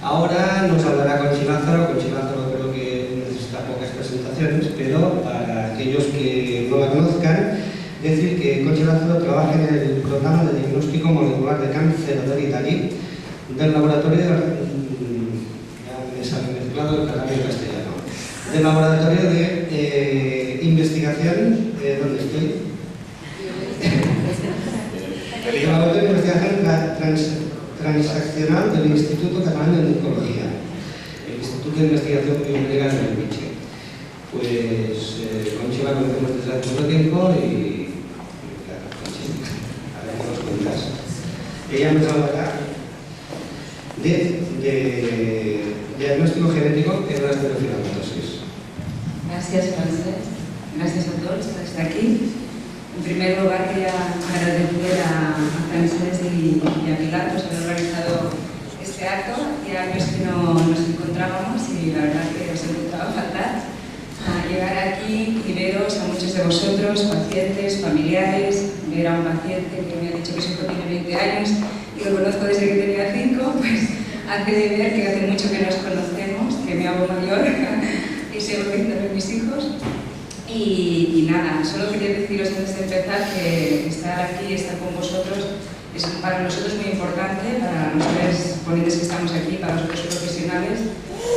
Ahora nos hablará Conchi Lázaro. Conchi Lázaro creo que necesita pocas presentaciones, pero para aquellos que no la conozcan, decir que Conchi Lázaro trabaja en el programa de diagnóstico molecular de cáncer hereditario del laboratorio de... ya me sale mezclado el catalán y el castellano. Del laboratorio de investigación... ¿dónde estoy? El laboratorio de investigación transaccional del Instituto Catalán de Oncología, el Instituto de Investigación Biomédica de Belviche. Pues Conchi la conocemos desde hace mucho tiempo y claro, Conchi, a ver qué nos cuentas. Ella nos hablará de diagnóstico genético en la esterofilamatosis. Gracias, Francesc. Gracias a todos por estar aquí. En primer lugar, quería agradecer a Francesc y a Pilar por haber organizado este acto. Hacía años que no nos encontrábamos y la verdad que os encontraba fatal llegar aquí y veros a muchos de vosotros, pacientes, familiares, ver a un paciente que me ha dicho que su hijo tiene 20 años y lo conozco desde que tenía 5, pues hace de ver que hace mucho que nos conocemos, que me hago mayor y sigo viendo a mis hijos. Y nada, solo quería deciros antes de empezar que estar aquí, estar con vosotros, es para nosotros muy importante, para los tres ponentes que estamos aquí, para los otros profesionales,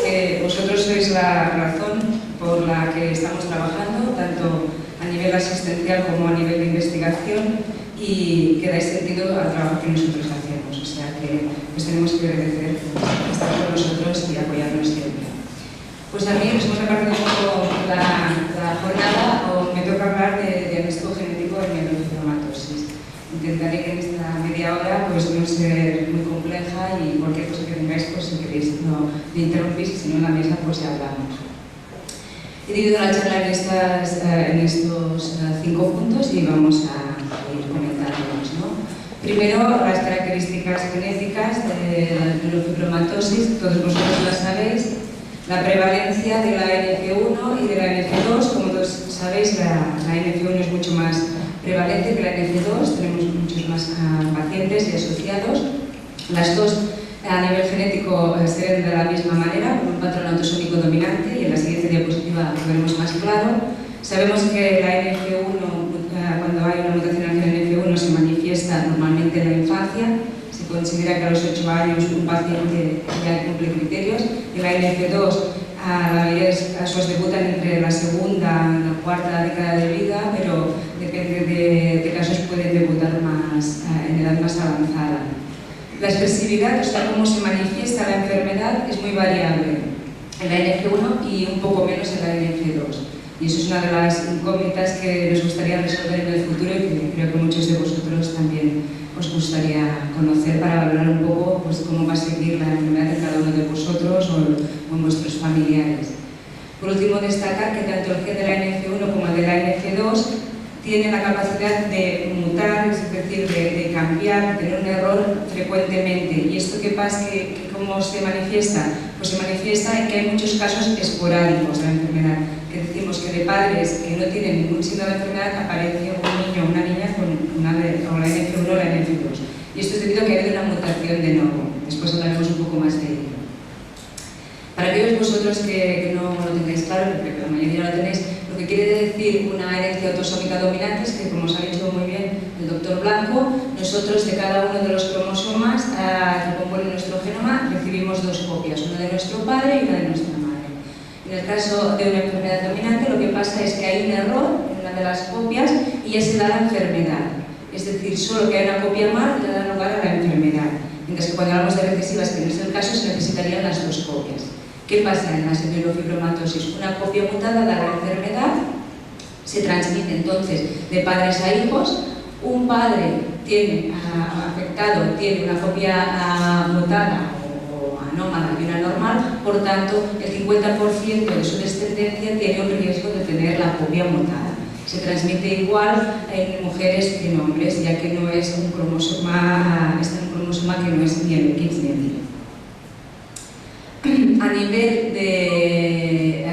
que vosotros sois la razón por la que estamos trabajando, tanto a nivel asistencial como a nivel de investigación, y que dais sentido al trabajo que nosotros hacemos. O sea que os tenemos que agradecer por estar con nosotros y apoyarnos siempre. Pues a mí nos hemos repartido un poco la jornada, o me toca hablar de diagnóstico genético de mielofibromatosis. Intentaré que en esta media hora pues no ser muy compleja y cualquier cosa que tengáis, pues si queréis no me interrumpís, y si no en la mesa pues ya hablamos. He dividido la charla en estos 5 puntos y vamos a ir comentándolos, ¿no? Primero, las características genéticas de la mielofibromatosis, todos vosotros las sabéis. La prevalencia de la NF1 y de la NF2, como todos sabéis, la NF1 es mucho más prevalente que la NF2, tenemos muchos más pacientes y asociados. Las dos a nivel genético se ven de la misma manera, con un patrón autosómico dominante, y en la siguiente diapositiva lo veremos más claro. Sabemos que la NF1, cuando hay una mutación en el NF1, se manifiesta normalmente en la infancia. Se considera que a los 8 años un paciente ya cumple criterios. En la NF2, la mayoría de casos debutan entre la segunda y la cuarta década de vida, pero depende de casos pueden debutar más, en edad más avanzada. La expresividad, o sea, cómo se manifiesta la enfermedad, es muy variable en la NF1 y un poco menos en la NF2. Y eso es una de las incógnitas que nos gustaría resolver en el futuro y que creo que muchos de vosotros también os gustaría conocer para valorar un poco pues, cómo va a seguir la enfermedad en cada uno de vosotros o en vuestros familiares. Por último, destacar que tanto el gen de la NF1 como el de la NF2 tienen la capacidad de mutar, es decir, de cambiar, de tener un error frecuentemente. ¿Y esto qué pasa? ¿Cómo se manifiesta? Pues se manifiesta en que hay muchos casos esporádicos de la enfermedad, que decimos que de padres que no tienen ningún signo de la enfermedad aparece un niño o una niña con la NF1 o la NF2. Y esto es debido a que ha habido una mutación de nuevo. Después hablaremos un poco más de ello. Para aquellos vosotros que no lo tengáis claro, porque la mayoría lo tenéis, lo que quiere decir una herencia autosómica dominante es que, como os ha dicho muy bien el doctor Blanco, nosotros de cada uno de los cromosomas que componen nuestro genoma recibimos 2 copias, una de nuestro padre y una de nuestra madre. En el caso de una enfermedad dominante, lo que pasa es que hay un error en una de las copias y ya se da la enfermedad. Es decir, solo que hay una copia mal le da lugar a la enfermedad. Mientras que cuando hablamos de recesivas, que no es el caso, se necesitarían las 2 copias. ¿Qué pasa en la mielofibromatosis? Una copia mutada da la enfermedad, se transmite entonces de padres a hijos. Un padre afectado tiene una copia mutada o anómala y una normal, por tanto, el 50% de su descendencia tiene un riesgo de tener la copia mutada. Se transmite igual en mujeres que en hombres, ya que no es un cromosoma, está en un cromosoma que no es ni el X ni el Y. A nivel de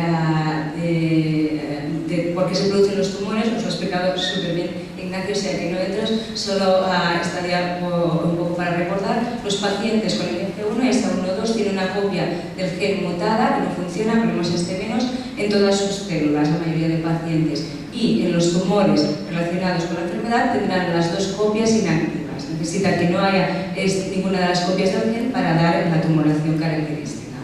por qué se producen los tumores, os lo ha explicado súper bien Ignacio, o sea que no entro, solo estaría un poco para recordar. los pacientes con NF1 y SA1-2 tienen una copia del gen mutada que no funciona, ponemos menos, en todas sus células, la mayoría de pacientes. Y en los tumores relacionados con la enfermedad tendrán las dos copias inactivas. Necesita que no haya ninguna de las copias del gen para dar la tumoración característica.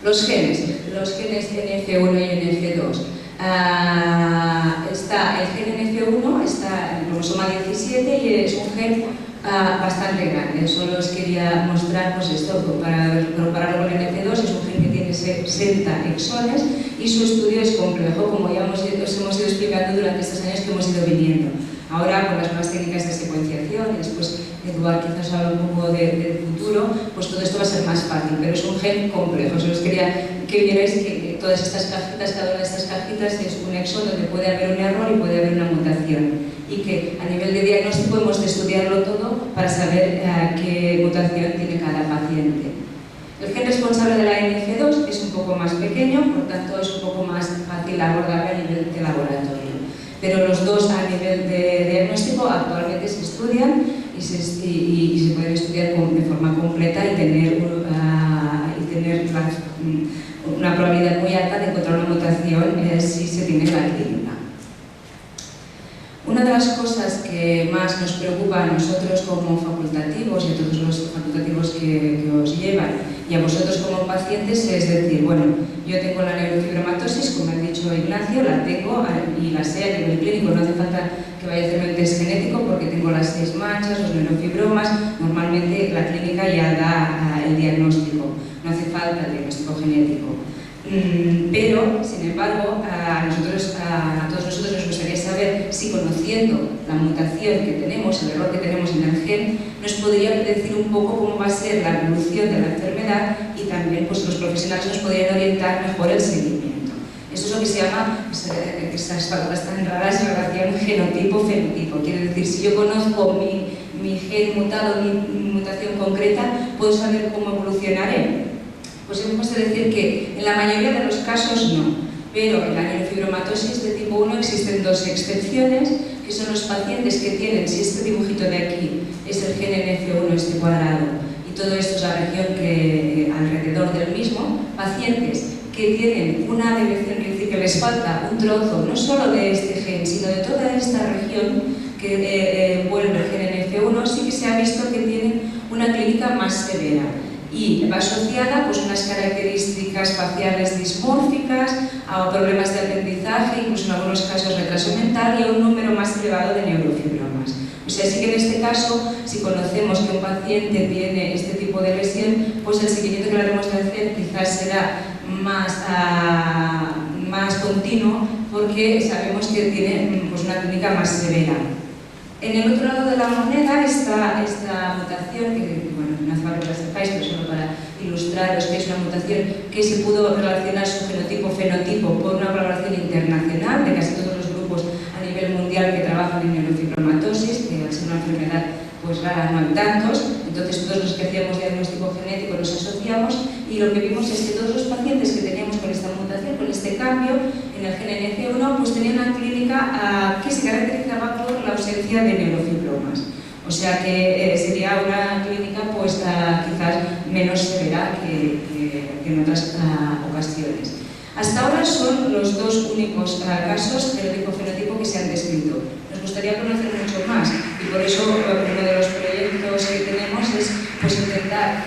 Los genes NF1 y NF2. Está el gen NF1, está en el cromosoma 17 y es un gen bastante grande. Solo os quería mostrar pues esto, para compararlo con el NF2, es un gen que tiene 60 exones y su estudio es complejo, como ya os hemos ido explicando durante estos años que hemos ido viniendo. Ahora, con las nuevas técnicas de secuenciación, y después Eduard quizás habla un poco del futuro, pues todo esto va a ser más fácil, pero es un gen complejo. Solo os quería que vierais que todas estas cajitas, cada una de estas cajitas es un exón donde puede haber un error y puede haber una mutación. Y que a nivel de diagnóstico hemos de estudiarlo todo para saber qué mutación tiene cada paciente. El gen responsable de la NF2 es un poco más pequeño, por tanto es un poco más fácil abordarlo a nivel de laboratorio. Pero los dos a nivel de diagnóstico actualmente se estudian y se pueden estudiar de forma completa y tener una probabilidad muy alta de encontrar una mutación si se tiene la clínica. Una de las cosas que más nos preocupa a nosotros como facultativos y a todos los facultativos que os llevan y a vosotros como pacientes es decir, bueno, yo tengo la neurofibromatosis, como ha dicho Ignacio, la tengo y la sé a nivel clínico, no hace falta que vaya a hacerme un test genético porque tengo las 6 manchas, los neurofibromas, normalmente la clínica ya da el diagnóstico, no hace falta el diagnóstico genético. Pero, sin embargo, a todos nosotros nos gustaría saber si conociendo la mutación que tenemos, el error que tenemos en el gen, nos podría decir un poco cómo va a ser la evolución de la enfermedad y también pues, los profesionales nos podrían orientar mejor el seguimiento. Eso es lo que se llama, esas palabras tan raras, relación genotipo-fenotipo. Quiere decir, si yo conozco mi gen mutado, mi mutación concreta, ¿puedo saber cómo evolucionaré? Pues hemos de decir que en la mayoría de los casos no, pero en la neurofibromatosis de tipo 1 existen dos excepciones, que son los pacientes que tienen, si este dibujito de aquí es el gen NF1, este cuadrado, y todo esto es la región que alrededor del mismo, pacientes que tienen una deleción, es decir, que les falta un trozo, no solo de este gen, sino de toda esta región que envuelve el gen NF1, sí que se ha visto que tienen una clínica más severa. Y va asociada pues, unas características faciales dismórficas, a problemas de aprendizaje, incluso en algunos casos retraso mental y a un número más elevado de neurofibromas. O sea, sí que en este caso, si conocemos que un paciente tiene este tipo de lesión, pues el seguimiento que le haremos de hacer quizás será más continuo porque sabemos que tiene pues, una clínica más severa. En el otro lado de la moneda está esta mutación, que bueno, no hace falta que la sepáis, pero solo para ilustraros que es una mutación que se pudo relacionar su genotipo-fenotipo por una colaboración internacional de casi todos los grupos a nivel mundial que trabajan en neurofibromatosis, que al ser una enfermedad pues rara no hay tantos, entonces todos los que hacíamos diagnóstico genético los asociamos y lo que vimos es que todos los pacientes que teníamos con esta mutación, con este cambio en el gen NF1, pues tenían una clínica que se caracterizaba por la ausencia de neurofibromas. O sea que sería una clínica pues quizás menos severa que en otras ocasiones. Hasta ahora son los dos únicos casos genotipo-fenotipo que se han descrito. Nos gustaría conocer mucho más y por eso uno de los proyectos que tenemos es pues, intentar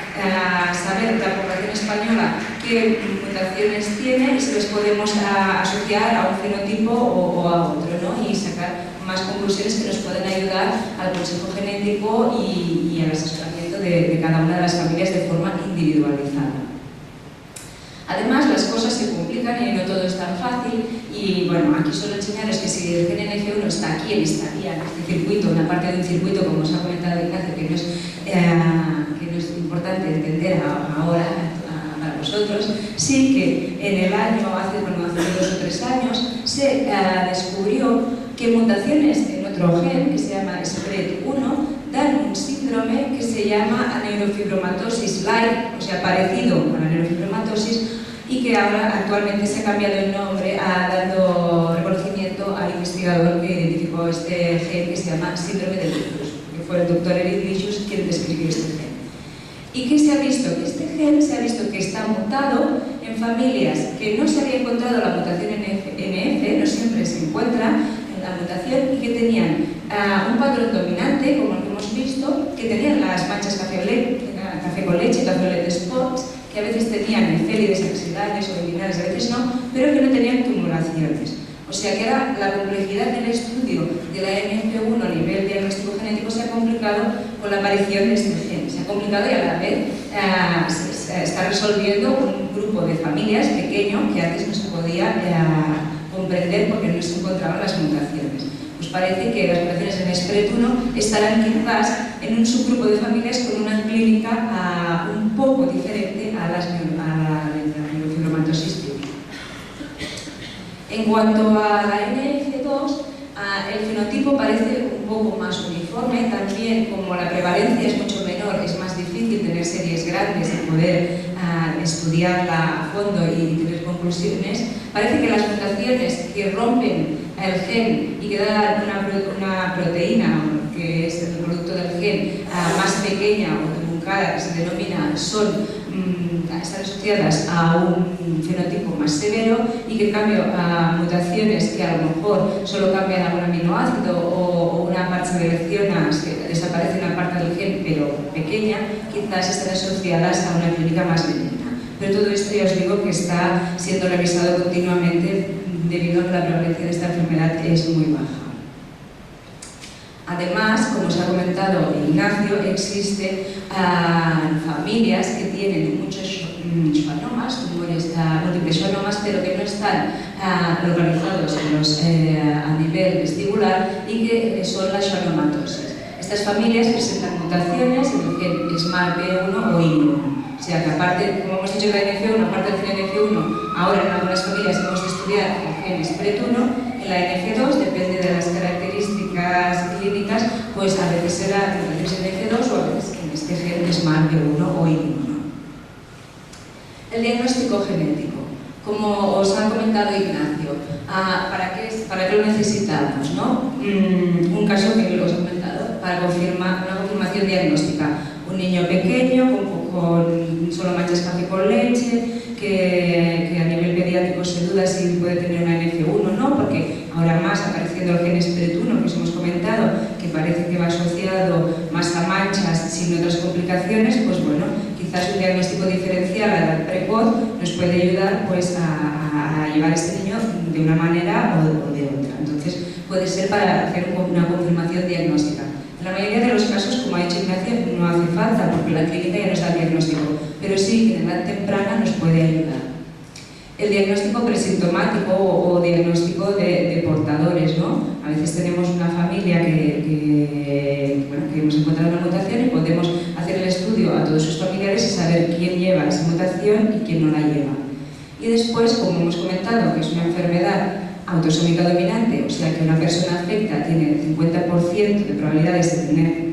saber la población española qué mutaciones tiene y si les podemos asociar a un fenotipo o a otro, ¿no? Y sacar más conclusiones que nos puedan ayudar al consejo genético y al asesoramiento de cada una de las familias de forma individualizada. Además, las cosas se complican y no todo es tan fácil y bueno, aquí solo enseñaros que si el gen NF1 está aquí en esta vía, en este circuito, una parte de un circuito, como os ha comentado Ignacio, que no es importante entender ahora para vosotros, sí que en el año, hace 2 o 3 años, se descubrió que mutaciones en otro gen, que se llama SPRED1, dan un síndrome que se llama neurofibromatosis-like, o sea, parecido a la neurofibromatosis, y que ahora actualmente se ha cambiado el nombre dando reconocimiento al investigador que identificó este gen que se llama síndrome del tifus, que fue el doctor Eric Licious quien describió este gen. ¿Y qué se ha visto? Que este gen se ha visto que está mutado en familias que no se había encontrado la mutación NF, no siempre se encuentra en la mutación, y que tenían un patrón dominante, como el que hemos visto, que tenían las manchas café con leche, café con leche spots, que a veces tenían célides axilares o lineares, a veces no, pero que no tenían tumulaciones. O sea que ahora la complejidad del estudio de la NF1 a nivel diagnóstico genético se ha complicado con la aparición de este gen. Se ha complicado y a la vez se está resolviendo un grupo de familias pequeño que antes no se podía comprender porque no se encontraban las mutaciones. Pues parece que las mutaciones en SPRET1 estarán quizás en un subgrupo de familias con una clínica un poco diferente a la neurofibromatosis típica. En cuanto a la NF2, el fenotipo parece un poco más uniforme, también como la prevalencia es mucho menor, es más difícil tener series grandes y poder estudiarla a fondo y tener conclusiones. Parece que las mutaciones que rompen el gen y que dan una proteína, que es el producto del gen, más pequeña o truncada, que se denomina, están asociadas a un fenotipo más severo, y que en cambio mutaciones que a lo mejor solo cambian algún aminoácido o una parte se selecciona, desaparece una parte del gen pero pequeña, quizás estén asociadas a una clínica más benigna. Pero todo esto ya os digo que está siendo revisado continuamente debido a que la prevalencia de esta enfermedad es muy baja. Además, como os ha comentado Ignacio, existen familias que tienen muchos schwannomas, tumores múltiples schwannomas, pero que no están localizados a nivel vestibular y que son las schwannomatosis. Estas familias presentan mutaciones en el gen SMARP1 o IN1. O sea que aparte, como hemos dicho, de la NF1, aparte del gen NF1, ahora en algunas familias hemos de estudiar el gen SPRET1, en la NF2, depende de las características clínicas, pues a veces será mutaciones en NF2 o a veces en este gen SMARP1 o IN1. El diagnóstico genético. Como os ha comentado Ignacio, ¿para qué lo necesitamos, ¿no? Un caso que os he comentado, para confirmar una confirmación diagnóstica. Un niño pequeño, con solo manchas café con leche, que a nivel pediátrico se duda si puede tener una NF1 o no, porque ahora más apareciendo el gen SPRET1 que os hemos comentado, que parece que va asociado más a manchas sin otras complicaciones, pues bueno, quizás un diagnóstico diferencial a edad precoz nos puede ayudar pues, a llevar a este niño de una manera o de otra. Entonces puede ser para hacer una confirmación diagnóstica. En la mayoría de los casos, como ha dicho Ignacio, no hace falta porque la clínica ya nos da el diagnóstico, pero sí que en edad temprana nos puede ayudar. El diagnóstico presintomático o diagnóstico de portadores, ¿no? A veces tenemos una familia que hemos encontrado una mutación y podemos hacer el estudio a todos sus familiares y saber quién lleva esa mutación y quién no la lleva. Y después, como hemos comentado, que es una enfermedad autosómica dominante, o sea que una persona afecta tiene 50% de probabilidades de tener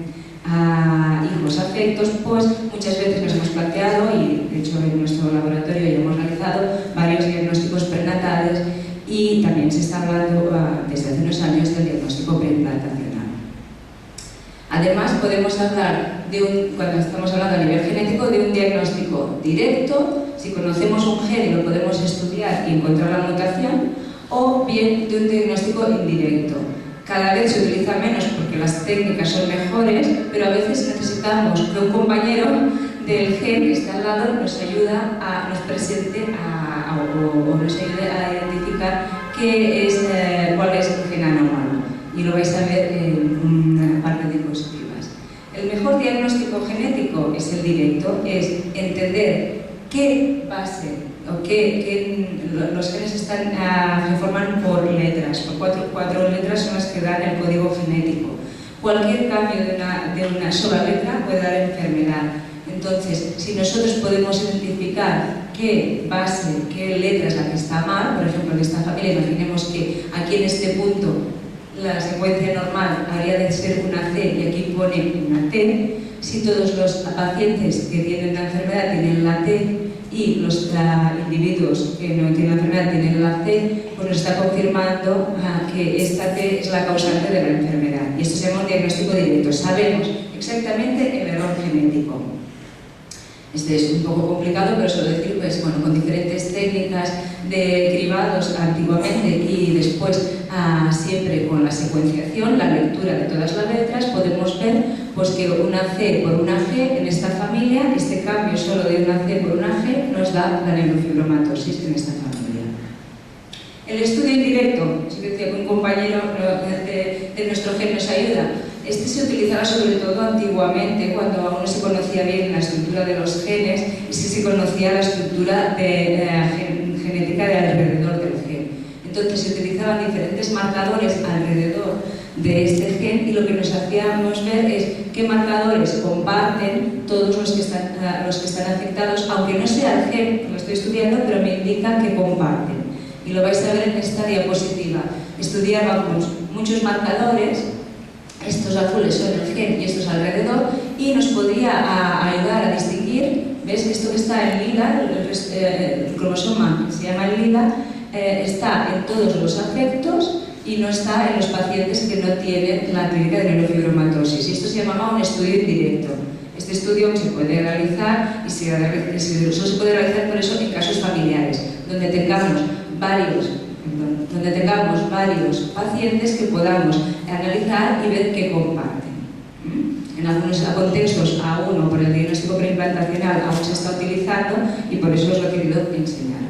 hijos afectos, pues muchas veces nos hemos planteado, y de hecho en nuestro laboratorio ya hemos realizado varios diagnósticos prenatales, y también se está hablando desde hace unos años del diagnóstico preimplantacional. Además podemos hablar, cuando estamos hablando a nivel genético, de un diagnóstico directo, si conocemos un gen y lo podemos estudiar y encontrar la mutación, o bien de un diagnóstico indirecto. Cada vez se utiliza menos porque las técnicas son mejores, pero a veces necesitamos que un compañero del gen que está al lado nos presente o nos ayude a identificar cuál es el gen anómalo. Y lo vais a ver en una parte de diapositivas. El mejor diagnóstico genético es el directo, es entender qué base o que los genes se forman por letras, por cuatro letras son las que dan el código genético. Cualquier cambio de una sola letra puede dar enfermedad. Entonces, si nosotros podemos identificar qué base, qué letra es la que está mal, por ejemplo, en esta familia, imaginemos que aquí en este punto la secuencia normal habría de ser una C y aquí pone una T. Si todos los pacientes que tienen la enfermedad tienen la T, y los individuos que no tienen la enfermedad tienen el AC, pues nos está confirmando que esta T es la causante de la enfermedad. Y esto se llama un diagnóstico directo. Sabemos exactamente el error genético. Este es un poco complicado, pero suelo decir, pues, bueno, con diferentes técnicas de cribados antiguamente y después siempre con la secuenciación, la lectura de todas las letras, podemos ver pues, que una C por una G en esta familia, este cambio solo de una C por una G nos da la neurofibromatosis en esta familia. El estudio indirecto, si decía que un compañero de nuestro gen nos ayuda. Este se utilizaba sobre todo antiguamente, cuando aún no se conocía bien la estructura de los genes y sí se conocía la estructura genética de alrededor del gen. Entonces se utilizaban diferentes marcadores alrededor de este gen y lo que nos hacíamos ver es qué marcadores comparten todos los que están afectados, aunque no sea el gen, lo estoy estudiando, pero me indican que comparten. Y lo vais a ver en esta diapositiva. Estudiábamos muchos marcadores. Estos azules son el gen y estos alrededor, y nos podía ayudar a distinguir, ¿ves? Esto que está en lila, el cromosoma se llama el lila, está en todos los afectos y no está en los pacientes que no tienen la clínica de neurofibromatosis. Y esto se llamaba un estudio indirecto. Este estudio se puede realizar y solo se puede realizar por eso en casos familiares, donde tengamos varios pacientes que podamos analizar y ver qué comparten. En algunos contextos aún, por el diagnóstico preimplantacional, aún se está utilizando y por eso os lo he querido enseñar.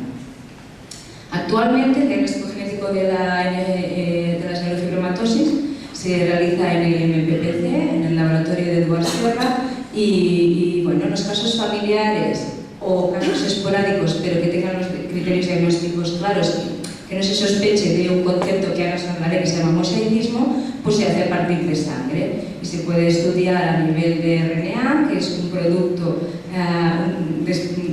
Actualmente el diagnóstico genético de las neurofibromatosis se realiza en el MPPC, en el laboratorio de Eduard Sierra, y bueno, en los casos familiares o casos esporádicos, pero que tengan los criterios diagnósticos claros, que no se sospeche de un concepto que ahora os hablaré que se llama mosaicismo, pues se hace a partir de sangre y se puede estudiar a nivel de RNA, que es un producto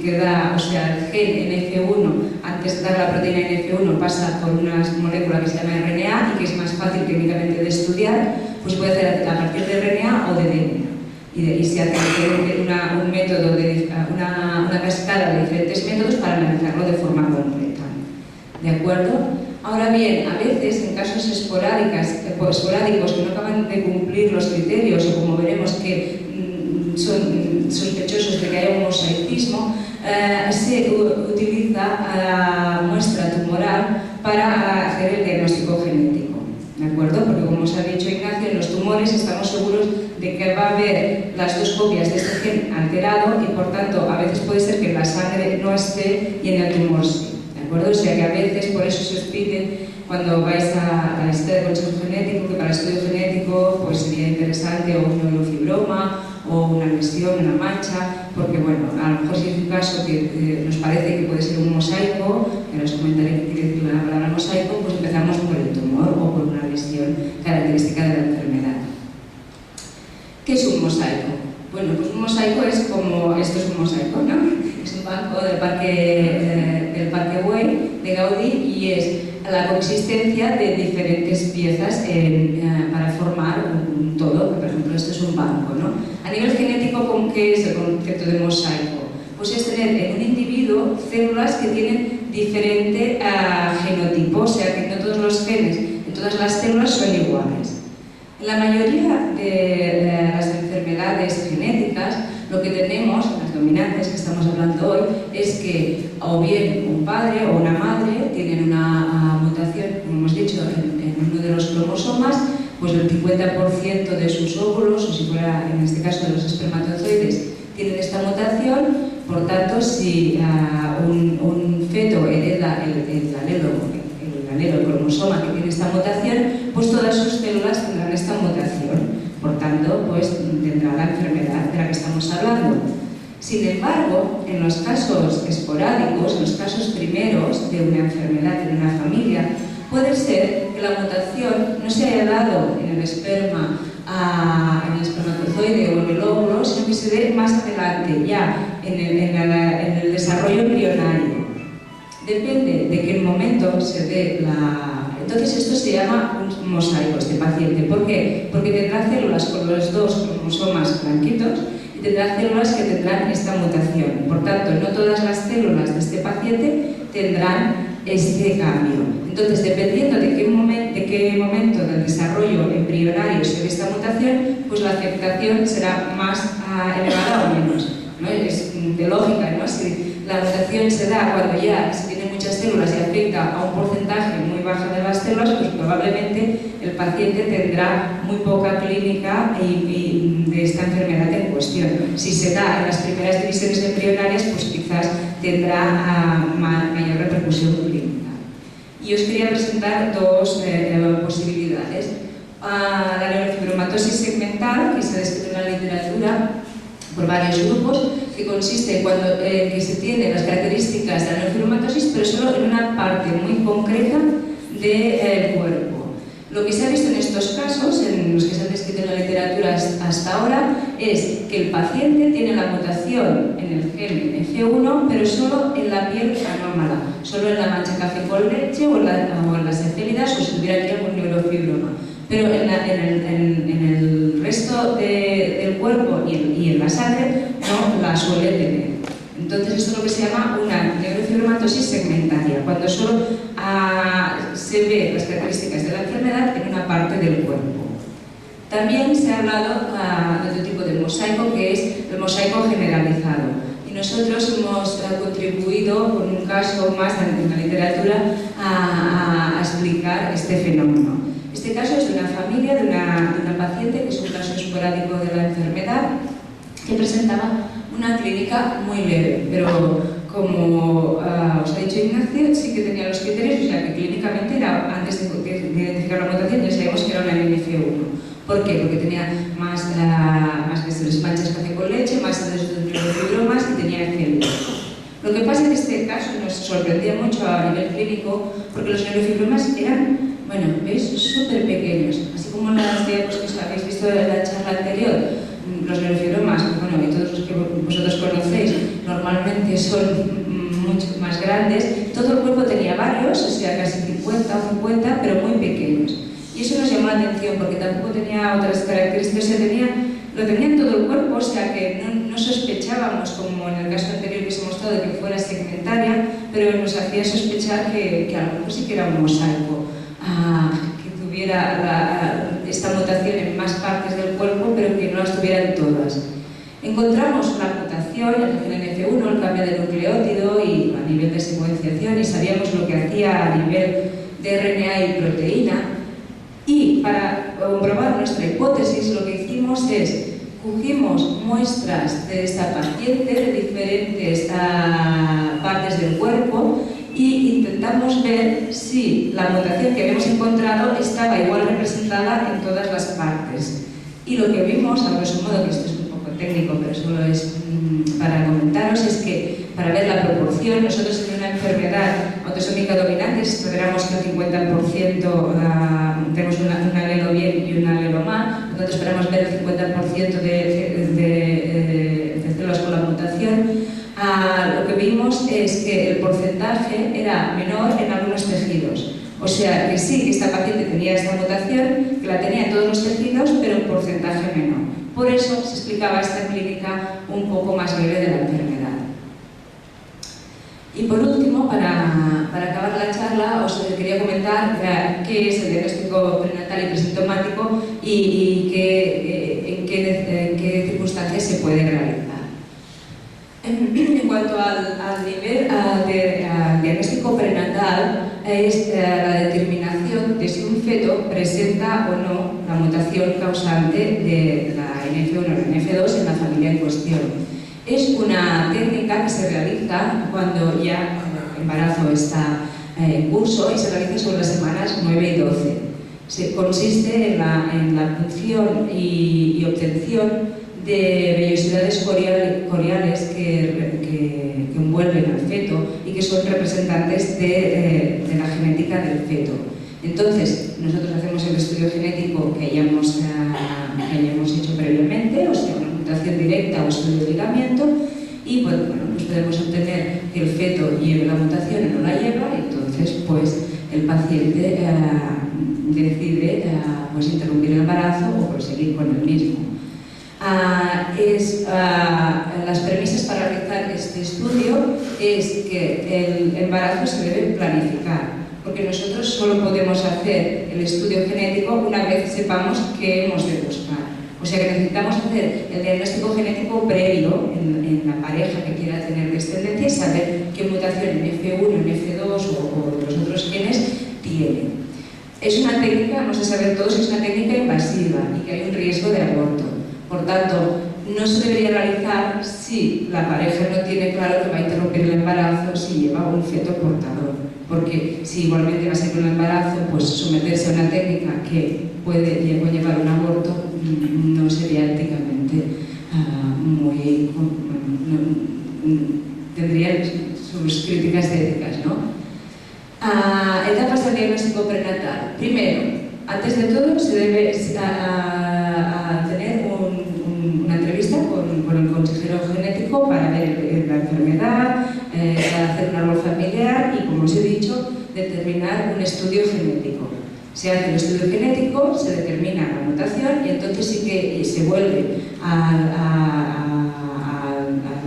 que da, o sea, el gen NF1, antes de dar la proteína NF1 pasa por una molécula que se llama RNA y que es más fácil técnicamente de estudiar, pues se puede hacer a partir de RNA o de DNA. Y se hace un método, una cascada de diferentes métodos para analizarlo de forma completa. ¿De acuerdo? Ahora bien, a veces en casos esporádicos que no acaban de cumplir los criterios o como veremos que son sospechosos de que haya un mosaicismo, se utiliza muestra tumoral para hacer el diagnóstico genético. ¿De acuerdo? Porque como os ha dicho Ignacio, en los tumores estamos seguros de que va a haber las dos copias de este gen alterado y por tanto a veces puede ser que en la sangre no esté y en el tumor sí. ¿De acuerdo? O sea que a veces por eso se os pide cuando vais a la lista de consejo genético que para el estudio genético pues sería interesante o un neurofibroma o una lesión, una mancha, porque bueno, a lo mejor si es un caso que nos parece que puede ser un mosaico, que os comentaré qué quiere decir la palabra mosaico, pues empezamos por el tumor o por una lesión característica de la enfermedad. ¿Qué es un mosaico? Bueno, pues un mosaico es como, esto es un mosaico, ¿no? Es un banco del Parque Güell de Gaudí y es la coexistencia de diferentes piezas para formar un todo, por ejemplo, esto es un banco, ¿no? A nivel genético, ¿qué es el concepto de mosaico? Pues es tener en un individuo células que tienen diferente genotipo, o sea que no todos los genes en todas las células son iguales. En la mayoría de las enfermedades genéticas, lo que tenemos, las dominantes que estamos hablando hoy, es que o bien un padre o una madre tienen una mutación, como hemos dicho, en uno de los cromosomas, pues el 50% de sus óvulos, o si fuera en este caso de los espermatozoides, tienen esta mutación. Por tanto, si un feto hereda el alelo, el cromosoma que tiene esta mutación, pues todas sus células tendrán esta mutación. Por tanto, pues tendrá la enfermedad de la que estamos hablando. Sin embargo, en los casos esporádicos, en los casos primeros de una enfermedad en una familia, puede ser que la mutación no se haya dado en el esperma, en el espermatozoide o en el óvulo, sino que se dé más adelante, ya en el desarrollo embrionario. Depende de qué momento se dé la... Entonces esto se llama un mosaico, este paciente. ¿Por qué? Porque tendrá células con los dos cromosomas blanquitos y tendrá células que tendrán esta mutación. Por tanto, no todas las células de este paciente tendrán este cambio. Entonces, dependiendo de qué momento del desarrollo embrionario se ve esta mutación, pues la afectación será más elevada o menos, ¿no? Es de lógica, ¿no? Si la mutación se da cuando ya se tienen muchas células y afecta a un porcentaje muy bajo de las células, pues probablemente el paciente tendrá muy poca clínica de esta enfermedad en cuestión. Si se da en las primeras divisiones embrionarias, pues quizás tendrá mayor repercusión clínica. Y os quería presentar dos posibilidades. La neurofibromatosis segmental, que se ha descrito en la literatura por varios grupos, que consiste en que se tienen las características de la neurofibromatosis, pero solo en una parte muy concreta del cuerpo. Lo que se ha visto en estos casos, en los que se han descrito en la literatura hasta ahora, es que el paciente tiene la mutación en el gen F1, pero solo en la piel anómala, solo en la mancha café con leche o en las cefélidas, o si tuviera aquí algún neurofibroma. Pero en el resto del cuerpo y en la sangre no la suele tener. Entonces, esto es lo que se llama una neurofibromatosis segmentaria, cuando solo se ve las características de la enfermedad en una parte del cuerpo. También se ha hablado de otro tipo de mosaico, que es el mosaico generalizado. Y nosotros hemos contribuido con un caso más en la literatura a explicar este fenómeno. Este caso es de una familia, de una paciente, que es un caso esporádico de la enfermedad, que presentaba una clínica muy leve, pero como os ha dicho Ignacio, sí que tenía los criterios, o sea que clínicamente era, antes de identificar la mutación, ya sabíamos que era una NF1. ¿Por qué? Porque tenía más manchas café con leche, más neurofibromas y tenía FL. Lo que pasa en este caso nos sorprendía mucho a nivel clínico, porque los neurofibromas eran, bueno, veis, súper pequeños, así como las diapositivas que habéis visto en la charla anterior. Los neurofibromas, bueno, y todos los que vosotros conocéis, normalmente son mucho más grandes. Todo el cuerpo tenía varios, o sea, casi 50 o 50, pero muy pequeños. Y eso nos llamó la atención, porque tampoco tenía otras características, o sea, lo tenía en todo el cuerpo, o sea, que no sospechábamos, como en el caso anterior que os he mostrado, de que fuera segmentaria, pero nos hacía sospechar que a lo mejor sí que era un mosaico, que tuviera esta mutación en más partes del cuerpo, pero que no las tuvieran todas. Encontramos la mutación en el gen NF1, el cambio de nucleótido y a nivel de secuenciación, y sabíamos lo que hacía a nivel de RNA y proteína. Y para comprobar nuestra hipótesis, lo que hicimos es cogimos muestras de esta paciente de diferentes partes del cuerpo y intentamos ver si la mutación que habíamos encontrado estaba igual representada en todas las partes. Y lo que vimos, a grosso modo, que esto es un poco técnico, pero solo es para comentaros, es que para ver la proporción, nosotros en una enfermedad autosómica dominante esperamos que el 50% tenemos un alelo bien y un alelo mal, por tanto esperamos ver el 50% de células con la mutación. Lo que vimos es que el porcentaje era menor en algunos tejidos. O sea, que sí, que esta paciente tenía esta mutación, que la tenía en todos los tejidos, pero en porcentaje menor. Por eso se explicaba esta clínica un poco más leve de la enfermedad. Y por último, para acabar la charla, os quería comentar qué es el diagnóstico prenatal y presintomático y en qué circunstancias se puede realizar. En cuanto al diagnóstico prenatal, es la determinación de si un feto presenta o no la mutación causante de la NF1 o la NF2 en la familia en cuestión. Es una técnica que se realiza cuando ya el embarazo está en curso y se realiza sobre las semanas 9 y 12. Consiste en la punción y obtención de vellosidades coriales que envuelven al feto y que son representantes de la genética del feto. Entonces, nosotros hacemos el estudio genético que hayamos hecho previamente, o sea, una mutación directa o estudio de ligamiento, y pues podemos obtener que el feto lleve la mutación o no la lleva, y entonces pues el paciente decide pues interrumpir el embarazo o proseguir con el mismo. Las premisas para realizar este estudio es que el embarazo se debe planificar, porque nosotros solo podemos hacer el estudio genético una vez sepamos qué hemos de buscar. O sea que necesitamos hacer el diagnóstico genético previo en la pareja que quiera tener descendencia y saber qué mutación en F1, en F2 o los otros genes tiene. Es una técnica, vamos a saber todos, es una técnica invasiva y que hay un riesgo de aborto. Por tanto, no se debería realizar si la pareja no tiene claro que va a interrumpir el embarazo si lleva un feto portador. Porque si igualmente va a ser un embarazo, pues someterse a una técnica que puede llevar un aborto no sería éticamente muy... tendría sus críticas éticas, ¿no? Etapas del diagnóstico prenatal. Primero, antes de todo, se debe tener una entrevista con el consejero genético para ver la enfermedad, hacer un árbol familiar y, como os he dicho, determinar un estudio genético. Se hace el estudio genético, se determina la mutación y entonces sí que se vuelve a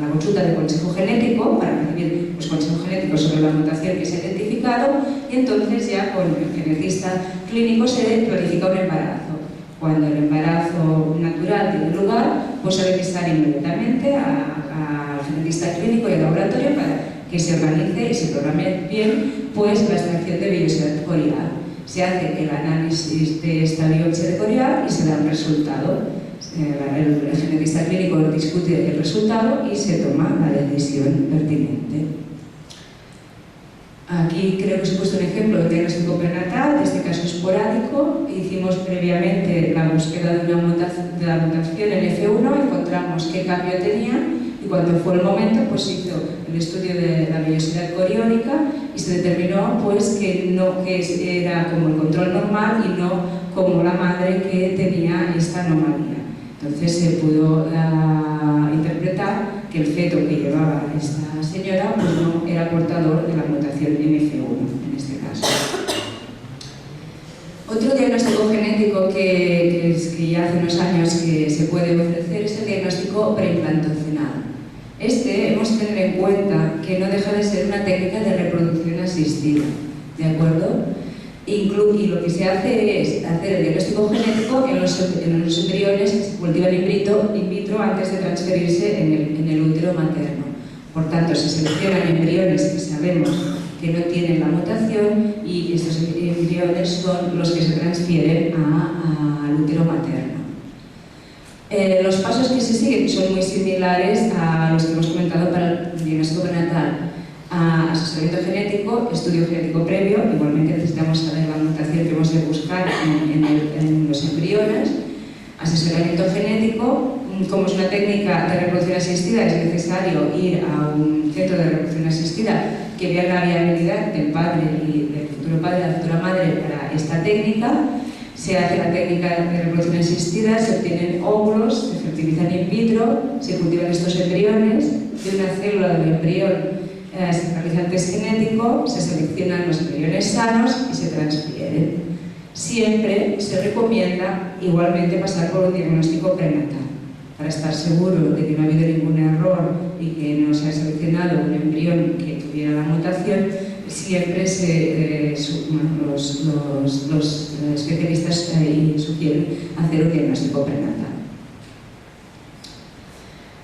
la consulta del consejo genético para recibir los consejos genéticos sobre la mutación que se ha identificado y entonces ya con el genetista clínico se planifica un embarazo. Cuando el embarazo natural tiene lugar, pues se debe avisar inmediatamente al genetista clínico y al laboratorio para que se organice y se programe bien pues la extracción de biopsia corial. Se hace el análisis de esta biopsia corial y se da un resultado. El genetista clínico discute el resultado y se toma la decisión pertinente. Aquí creo que os he puesto un ejemplo de diagnóstico prenatal, de este caso esporádico. Hicimos previamente la búsqueda de la mutación en F1, encontramos qué cambio tenía y cuando fue el momento pues se hizo el estudio de la vellosidad coriónica y se determinó pues que era como el control normal y no como la madre que tenía esta anomalía. Entonces se pudo interpretar que el feto que llevaba esta señora pues no era portador de la mutación F1 en este caso. Otro diagnóstico genético que ya hace unos años que se puede ofrecer es el diagnóstico preimplantacional. Hemos de tener en cuenta que no deja de ser una técnica de reproducción asistida, ¿de acuerdo? Y lo que se hace es hacer el diagnóstico genético en los embriones que se cultivan in vitro antes de transferirse en el útero materno. Por tanto, se seleccionan embriones que sabemos que no tienen la mutación y estos embriones son los que se transfieren al útero materno. Los pasos que se siguen son muy similares a los que hemos comentado para el diagnóstico prenatal. Asesoramiento genético, estudio genético previo, igualmente necesitamos saber la mutación que hemos de buscar en los embriones. Asesoramiento genético, como es una técnica de reproducción asistida, es necesario ir a un centro de reproducción asistida que vea la viabilidad del padre y del futuro padre y la futura madre para esta técnica. Se hace la técnica de reproducción asistida, se obtienen óvulos, se fertilizan in vitro, se cultivan estos embriones, de una célula del embrión se realiza el test genético, se seleccionan los embriones sanos y se transfieren. Siempre se recomienda igualmente pasar por un diagnóstico prenatal para estar seguro de que no ha habido ningún error y que no se ha seleccionado un embrión que tuviera la mutación. Siempre los especialistas sugieren hacer un diagnóstico prenatal.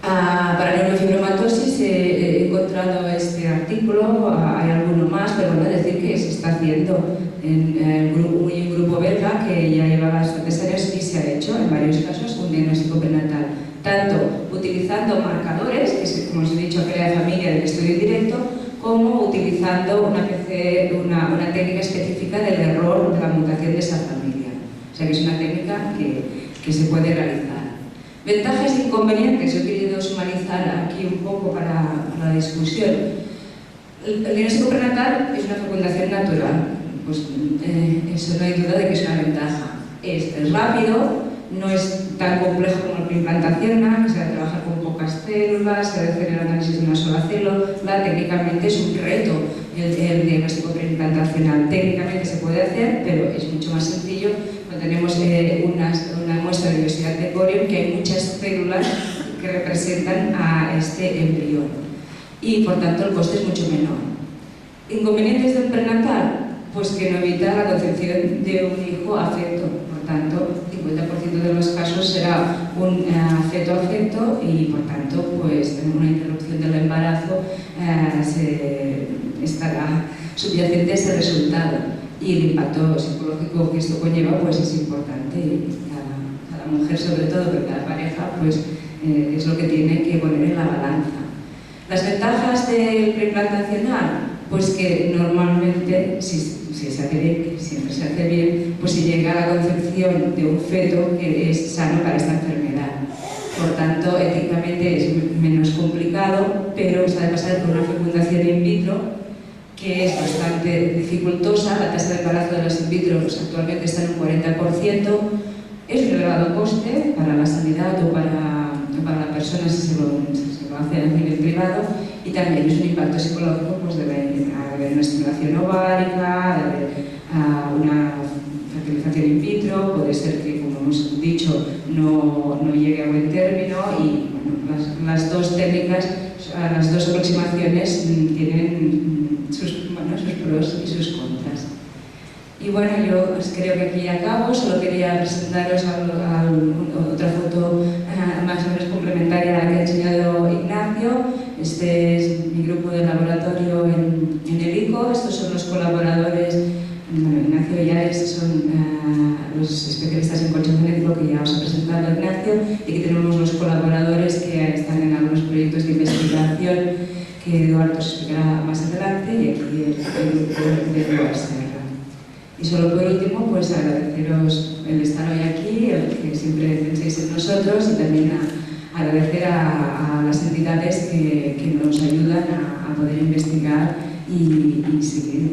Para neurofibromatosis he encontrado este artículo, hay alguno más, pero bueno, decir que se está haciendo en un grupo belga que ya lleva bastantes años y se ha hecho en varios casos un diagnóstico prenatal, tanto utilizando marcadores, que es, como os he dicho, crea de familia del estudio directo, como utilizando una técnica específica del error de la mutación de esa familia. O sea que es una técnica que se puede realizar. Ventajas e inconvenientes, yo he querido sumarizar aquí un poco para la discusión. El diagnóstico prenatal es una fecundación natural, pues eso no hay duda de que es una ventaja. Es rápido, no es tan complejo como la preimplantación, que se trabaja con poca pocas células, se ha de hacer el análisis de una sola célula. Técnicamente es un reto el diagnóstico preimplantacional. Técnicamente se puede hacer, pero es mucho más sencillo cuando tenemos una muestra de diversidad de corium, que hay muchas células que representan a este embrión y por tanto el coste es mucho menor. ¿Inconvenientes del prenatal? Pues que no evita la concepción de un hijo afecto, por tanto 50% de los casos será un feto-afecto y por tanto pues en una interrupción del embarazo estará subyacente ese resultado y el impacto psicológico que esto conlleva pues es importante y cada mujer sobre todo, pero cada pareja pues es lo que tiene que poner en la balanza. Las ventajas del preimplantacional, pues que normalmente, si se hace bien, que siempre se hace bien, pues se llega a la concepción de un feto que es sano para esta enfermedad. Por tanto, éticamente es menos complicado, pero se ha de pasar por una fecundación in vitro que es bastante dificultosa. La tasa de embarazo de las in vitro pues, actualmente está en un 40%. Es un elevado coste para la sanidad o para la persona si se lo hace a nivel privado, y también es un impacto psicológico pues, de haber una estimulación ovárica, de haber una fertilización in vitro, puede ser que, como hemos dicho, no llegue a buen término y bueno, las dos técnicas, las dos aproximaciones tienen sus pros y sus contras. Y bueno, yo creo que aquí acabo, solo quería presentaros otra foto más o menos complementaria a la que ha enseñado Ignacio. Este es mi grupo de laboratorio en el ICO, estos son los colaboradores, bueno, Ignacio y Ares son los especialistas en colchón genético que ya os ha presentado Ignacio, y aquí tenemos los colaboradores que están en algunos proyectos de investigación que Eduardo os explicará más adelante, y aquí el grupo de Eduardo. Y solo por último, pues agradeceros el estar hoy aquí, el que siempre penséis en nosotros, y también agradecer a las entidades que nos ayudan a poder investigar y seguir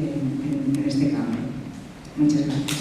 en este campo. Muchas gracias.